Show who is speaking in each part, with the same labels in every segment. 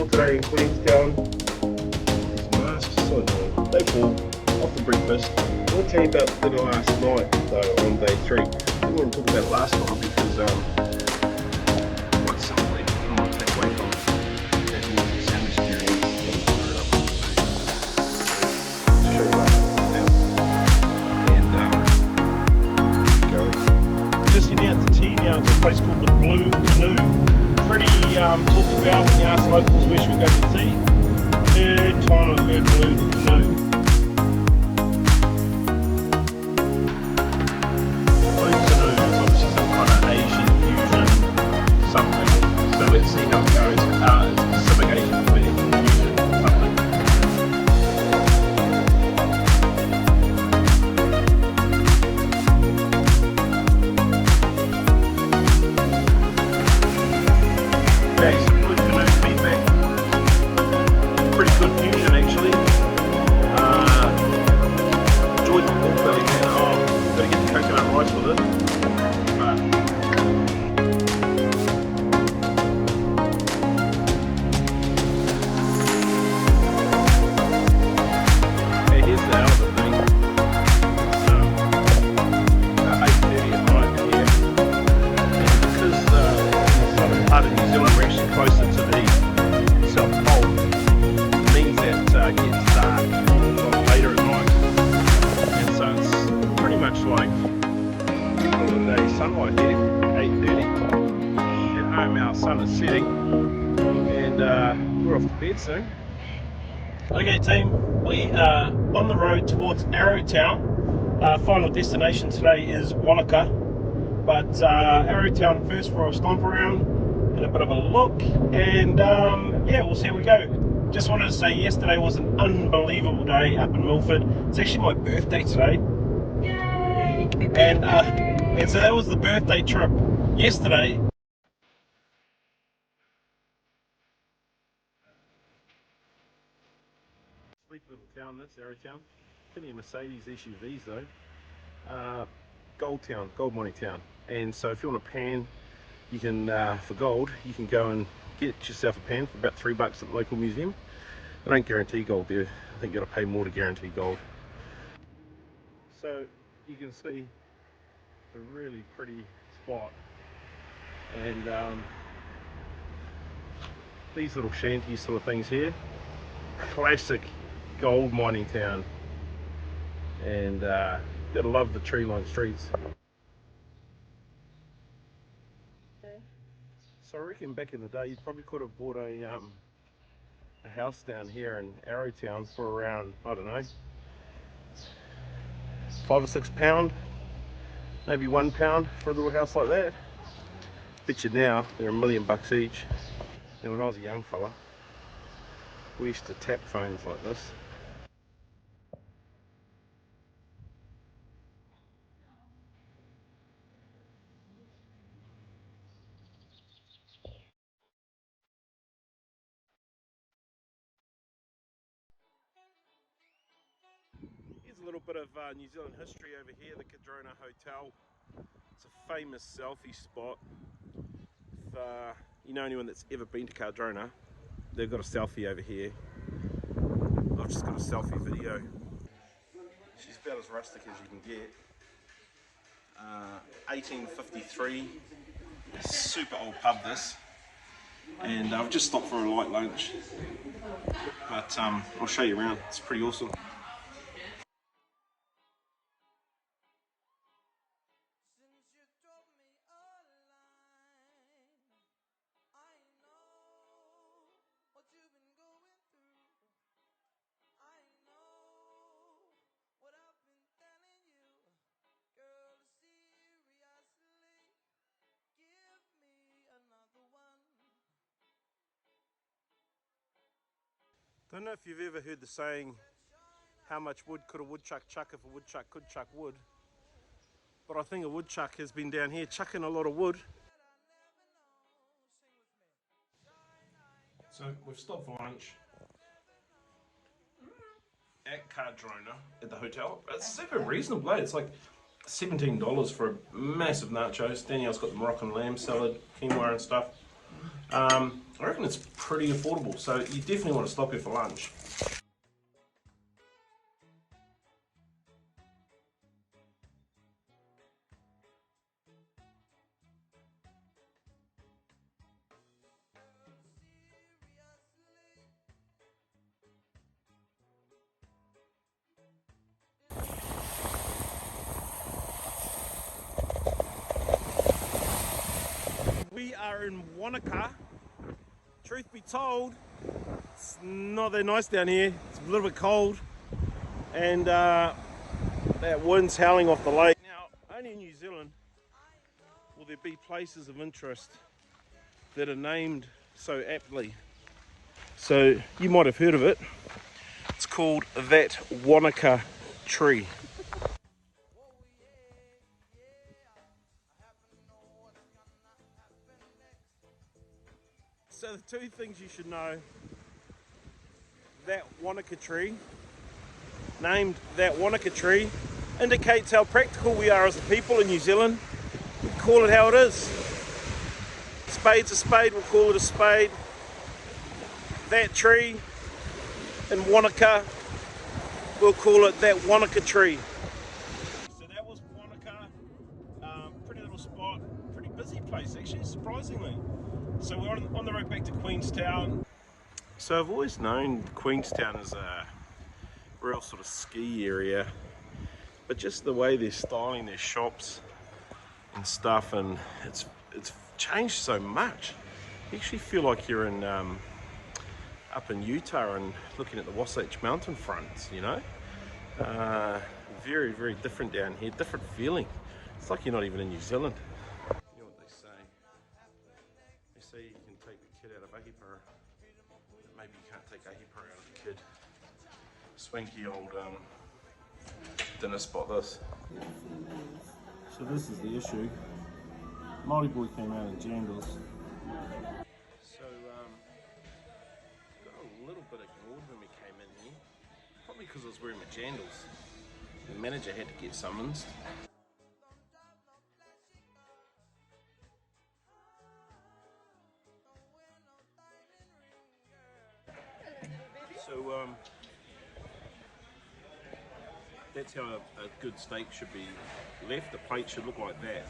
Speaker 1: fall today in Queenstown. These masks, so annoying. They fall off the breakfast. I want to tell you about dinner last night, though, on day 3. I didn't want to talk about it last night because, quite simply, I don't want to take away from that awesome sound experience. Show you that. Just heading out to tea now to a place called the Blue Canoe. Pretty talked about when you ask locals where should we go to tea. Third time I've heard Blue Canoe. Blue Canoe is obviously some kind of Asian fusion something. So let's see how it goes. It's Pacific Asian fusion something. Okay, some Blue Canoe feedback. Pretty good fusion actually. Enjoyed the pork belly man. Oh, gotta get the coconut rice with it. Hey, here's the hell of the thing. So, 8:30 at night here. And because the southern part of New Zealand we're actually closer to the South Pole, it means that it gets dark a lot later at night. And so it's pretty much like middle of the day sunlight here, 8:30. At home our sun is setting and we're off to bed soon. Okay team, we are on the road towards Arrowtown. Final destination today is Wanaka, but Arrowtown first for a stomp around and a bit of a look, and yeah, we'll see how we go. Just wanted to say yesterday was an unbelievable day up in Milford. It's actually my birthday today. Yay! And so that was the birthday trip yesterday. Sleep little town, this Arrowtown. Plenty of Mercedes SUVs though. Gold town, gold mining town. And so if you want a pan, you can for gold, you can go and get yourself a pan for about $3 at the local museum. They don't guarantee gold there. I think you got to pay more to guarantee gold. So you can see a really pretty spot, and these little shanty sort of things here, classic gold mining town, and gotta love the tree-lined streets. So I reckon back in the day you probably could have bought a house down here in Arrowtown for around, I don't know, £5 or £6, maybe £1 for a little house like that. Bet you now they're $1 million each. Now when I was a young fella, we used to tap phones like this. Here's a little bit of New Zealand history over here, the Cardrona Hotel. It's a famous selfie spot. If you know anyone that's ever been to Cardrona, they've got a selfie over here. I've just got a selfie video. She's about as rustic as you can get. 1853, super old pub this. And I've just stopped for a light lunch. But I'll show you around, it's pretty awesome. Don't know if you've ever heard the saying, how much wood could a woodchuck chuck if a woodchuck could chuck wood? But I think a woodchuck has been down here chucking a lot of wood. So we've stopped for lunch at Cardrona at the hotel. It's super reasonable, it's like $17 for a massive nachos. Danielle's got the Moroccan lamb salad, quinoa and stuff. I reckon it's pretty affordable, so you definitely want to stop here for lunch. We are in Wanaka. Truth be told, it's not that nice down here. It's a little bit cold, and that wind's howling off the lake. Now, only in New Zealand will there be places of interest that are named so aptly. So you might have heard of it. It's called that Wanaka tree. So the two things you should know: that Wanaka tree, named that Wanaka tree, indicates how practical we are as a people in New Zealand. We call it how it is. Spade's a spade, we'll call it a spade. That tree in Wanaka, we'll call it that Wanaka tree. So that was Wanaka, pretty little spot, pretty busy place actually, surprisingly. So we're on the road back to Queenstown. So I've always known Queenstown as a real sort of ski area, but just the way they're styling their shops and stuff, and it's changed so much. You actually feel like you're in up in Utah and looking at the Wasatch Mountain fronts, you know. Very, very different down here, different feeling. It's like you're not even in New Zealand. You know what they say? They say you can take the kid out of Ahipara, but maybe you can't take Ahipara out of the kid. Swanky old dinner spot this. So this is the issue. Māori boy came out in jandals. So got a little bit ignored when we came in here. Probably because I was wearing my jandals. The manager had to get summonsed. So that's how a good steak should be left. The plate should look like that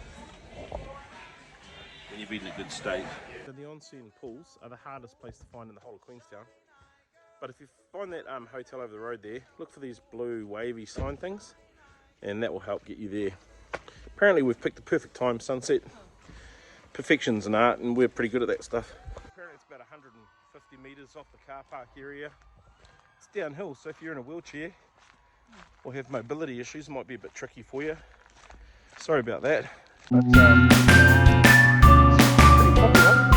Speaker 1: when you've eaten a good steak. So the onsen pools are the hardest place to find in the whole of Queenstown. But if you find that hotel over the road there, look for these blue wavy sign things, and that will help get you there. Apparently we've picked the perfect time, sunset. Perfection's an art, and we're pretty good at that stuff. Apparently it's about 150 metres off the car park area. It's downhill, so if you're in a wheelchair or have mobility issues, it might be a bit tricky for you. Sorry about that. But, pretty popular.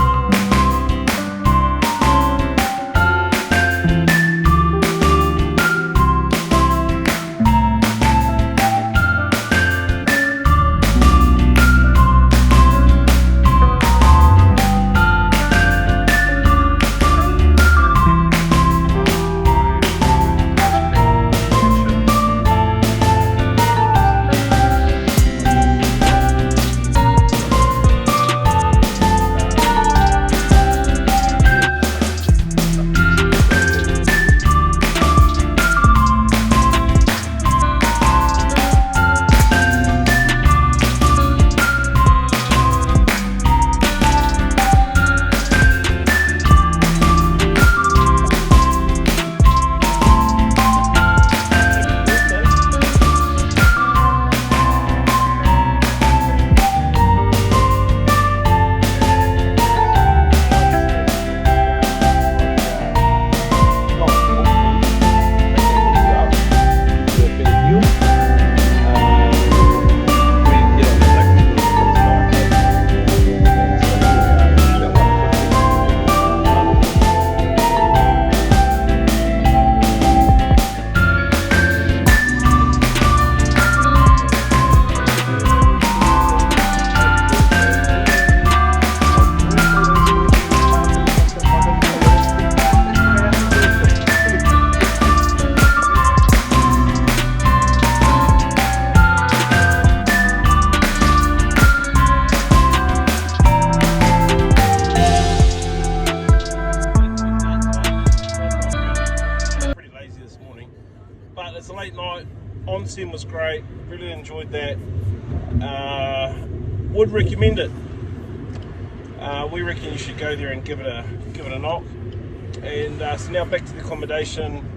Speaker 1: but it's a late night. Onsen was great, really enjoyed that. Would recommend it. We reckon you should go there and give it a knock. And so now back to the accommodation.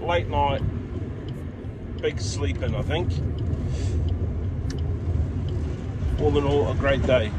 Speaker 1: Late night, big sleep in, I think. All in all, a great day.